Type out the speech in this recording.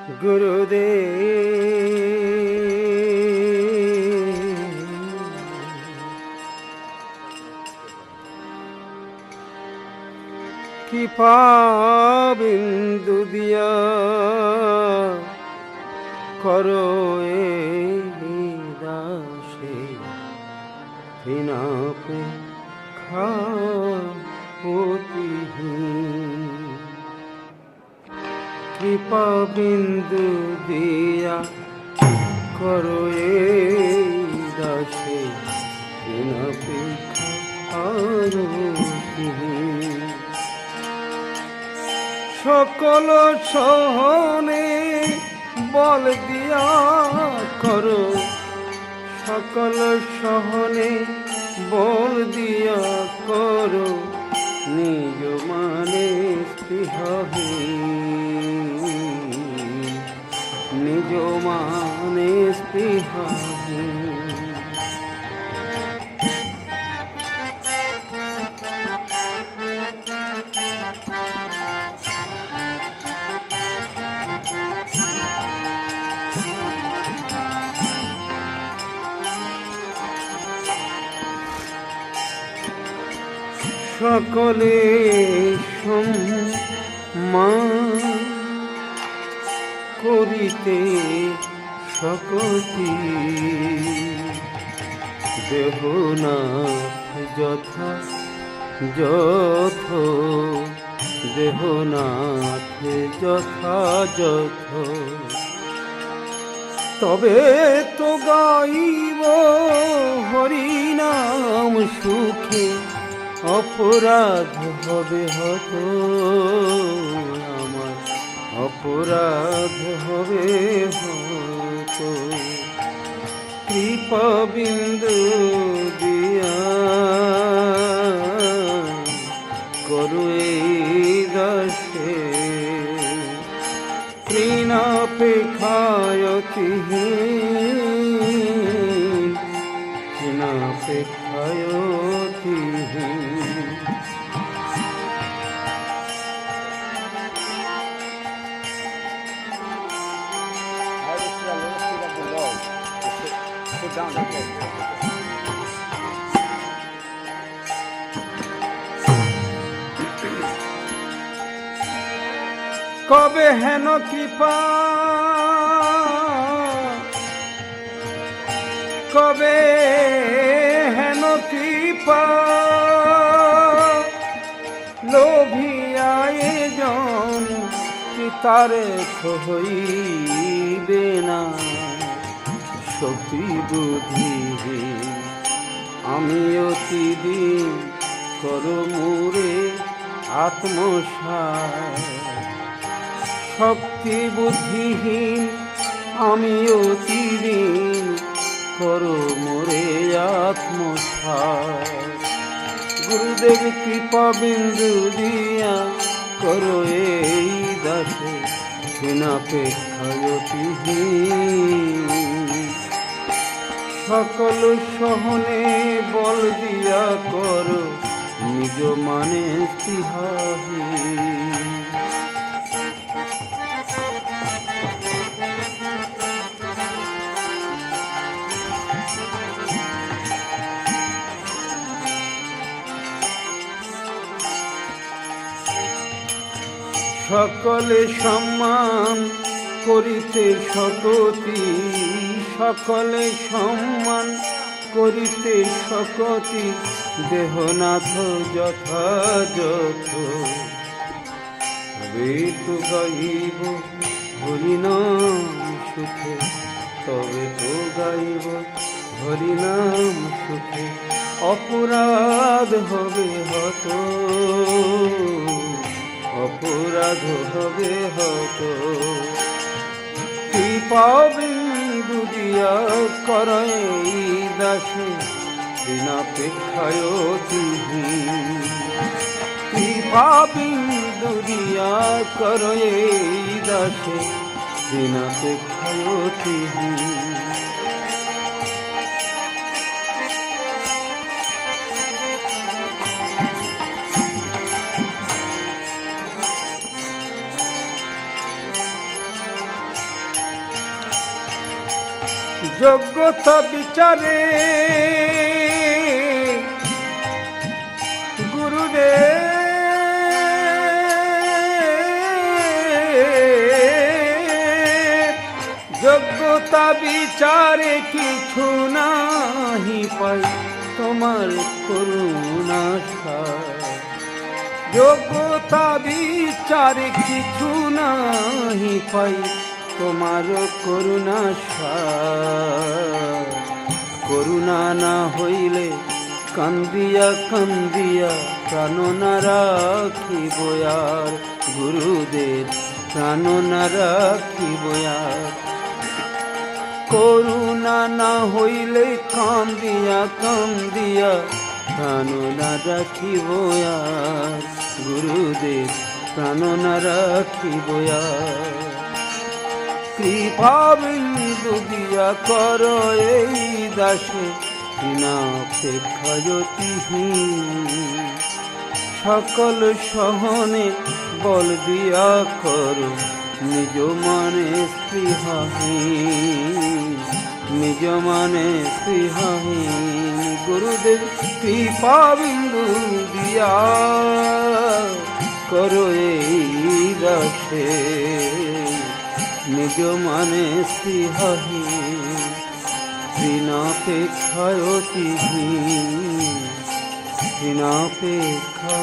গুরুদেব কৃপা বিন্দু দিয়া করো এই দাসে বিনাপে খাপতিহীন কৃপা বিন্দু দিয়া করো এই দাসে বিনাপে খাপতিহীন সকল সহনে বল দিয়া করো সকল সহনে বল দিয়া করো নিজ মানে স্পৃহহীন নিজ মানে স্পৃহহীন সকলে সম্মান করিতে সকতি দেহনাথ যথা যথ দেহনাথ যথাযথ তবে তো গাইব হরিনাম সুখে অপরাধ হবে হত আমার অপরাধ হবে হত কৃপা বিন্দু দিয়া করু এই দাসে তৃণাপেক্ষায়তিহীন তৃণাপেক্ষায়তিহীন কবে হেন কৃপা কবে হেন কৃপা লোভিয়ায় জন পিতারে হইবে না শক্তি বুদ্ধি আমি অতিদিন করো মোরে আত্মসার শক্তি বুদ্ধিহীন আমি অতিদিন করো মোরে আত্মসার গুরুদেব কৃপা বিন্দু দিয়া করো এই দাসে বিনাপেক্ষায়তিহীন সকল সহনে বল দিয়া করো নিজ মানে স্পৃহহীন সকলে সম্মান করিতে সকতি সকলে সম্মান করিতে সকতি দেহনাথ যথাযথ তবে তো গাইব হরিনাম সুখে তবে তো গাইব হরিনাম সুখে অপরাধ হবে হত অপরাধ হবে হত কৃপা বিন্দু দিয়া করে দাসে বিনাপেক্ষায়তিহীন কৃপা বিন্দু দিয়া করে দাসে বিনাপেক্ষায়তিহীন যোগ্যতা বিচারে গুরুদেব, যোগ্যতা বিচারে কিছু নাহি পাই তোমার করুণা সার। যোগ্যতা বিচারে কিছু নাহি পাই তোমার করুণা সার। করুণা না হইলে কান্দিয়া কান্দিয়া প্রাণ না রাখিব আর, গুরুদেব প্রাণ না রাখিব আর। করুণা না হইলে কান্দিয়া কান্দিয়া প্রাণ না রাখিব আর, গুরুদেব প্রাণ না রাখিব আর। কৃপা বিন্দু দিয়া কর এই দাসে বিনাপেক্ষায়তিহীন। সকল সহনে বল দিয়া কর নিজ মানে স্পৃহাহীন, নিজ মানে স্পৃহাহীন। গুরুদেব কৃপা বিন্দু দিয়া কর এই দাসে নিজ মানে স্পৃহাহীন, বিনাপেক্ষায়তিহীন, বিনাপেক্ষা